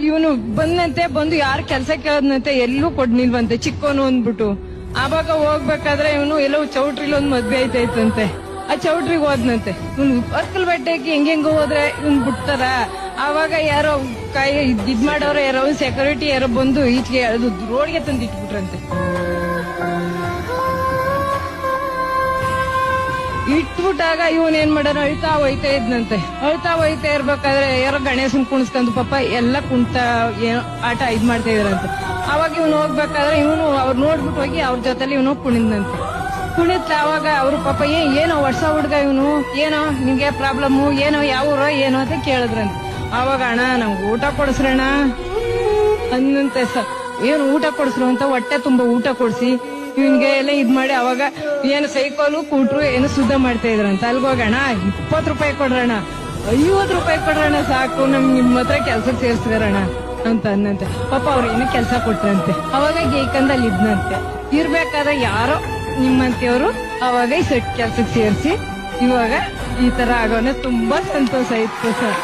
ಇವನು ಬಂದಂತೆ ಬಂದು ಯಾರು ಕೆಲ್ಸ ಕೇಳದ್ನಂತೆ ಎಲ್ಲೂ ಕೊಡ್ನಿಲ್ವಂತೆ ಚಿಕ್ಕೋನು ಅಂದ್ಬಿಟ್ಟು. ಆವಾಗ ಹೋಗ್ಬೇಕಾದ್ರೆ ಇವನು ಎಲ್ಲೋ ಚೌಟ್ರಿಲಿ ಒಂದ್ ಮದ್ವೆ ಐತೈತಂತೆ. ಆ ಚೌಟ್ರಿಗೆ ಹೋದ್ನಂತೆ. ಇವ್ನು ಅರ್ಕಲ್ ಬಟ್ಟೆಗೆ ಹೆಂಗೆಂಗ ಹೋದ್ರೆ ಇವ್ನ್ ಬಿಡ್ತಾರ. ಆವಾಗ ಯಾರೋ ಇದ್ ಮಾಡೋರು ಯಾರೋ ಸೆಕ್ಯೂರಿಟಿ ಯಾರೋ ಬಂದು ಈಚೆಗೆ ರೋಡ್ಗೆ ತಂದು ಇಟ್ಬಿಟ್ರಂತೆ. ಇಟ್ಬಿಟ್ಟಾಗ ಇವನ್ ಏನ್ ಮಾಡೋಣ ಅಳ್ತಾ ಹೋಯ್ತಾ ಇದ್ನಂತೆ. ಅಳ್ತಾ ಹೋಯ್ತಾ ಇರ್ಬೇಕಾದ್ರೆ ಯಾರೋ ಗಣೇಶನ್ ಕುಣಿಸ್ಕೊಂಡು ಪಾಪ ಎಲ್ಲ ಕುಂತ ಆಟ ಇದ್ ಮಾಡ್ತಾ ಇದ್ರಂತೆ. ಅವಾಗ ಇವನು ಹೋಗ್ಬೇಕಾದ್ರೆ ಇವನು ಅವ್ರು ನೋಡ್ಬಿಟ್ಟು ಹೋಗಿ ಅವ್ರ ಜೊತೆಲಿ ಇವನು ಕುಣಿದ್ನಂತೆ. ಕುಣಿತ ಅವಾಗ ಅವ್ರು ಪಾಪ ಏನೋ ವರ್ಷ ಹುಡ್ಗ ಇವನು, ಏನೋ ನಿಮ್ಗೆ ಪ್ರಾಬ್ಲಮ್ ಏನೋ ಯಾವ ಊರೋ ಏನೋ ಅಂತ ಕೇಳಿದ್ರಂತೆ. ಅವಾಗ ಅಣ್ಣ ನಮ್ಗೆ ಊಟ ಕೊಡಿಸ್ರಣ್ಣ ಅನ್ನಂತೆ. ಏನು ಊಟ ಕೊಡಿಸ್ರು ಅಂತ ಹೊಟ್ಟೆ ತುಂಬಾ ಊಟ ಕೊಡ್ಸಿ ಇವನ್ಗೆ ಎಲ್ಲ ಇದ್ ಮಾಡಿ ಅವಾಗ ಏನು ಸೈಕಲು ಕೂಟ್ರು ಏನು ಶುದ್ಧ ಮಾಡ್ತಾ ಇದ್ರಂತ. ಅಲ್ಗೋಗಣ 20 ರೂಪಾಯಿ ಕೊಡ್ರಣ, 50 ರೂಪಾಯಿ ಕೊಡ್ರಣ ಸಾಕು ನಿಮ್ಮ ಹತ್ರ ಕೆಲ್ಸಕ್ಕೆ ಸೇರ್ಸ್ಕರಣ ಅಂತ ಅನ್ನಂತೆ. ಪಾಪ ಅವ್ರು ಏನು ಕೆಲ್ಸ ಕೊಟ್ರಂತೆ. ಅವಾಗ ಗೇಕಂದಲ್ಲಿ ಇದ್ನಂತೆ. ಇರ್ಬೇಕಾದ್ರೆ ಯಾರೋ ನಿಮ್ಮಂತೆಯವರು ಅವಾಗ ಈ ಸೆಟ್ ಕೆಲ್ಸಕ್ಕೆ ಸೇರಿಸಿ ಇವಾಗ ಈ ತರ ಆಗೋನೆ ತುಂಬಾ ಸಂತೋಷ ಇತ್ತು ಸರ್.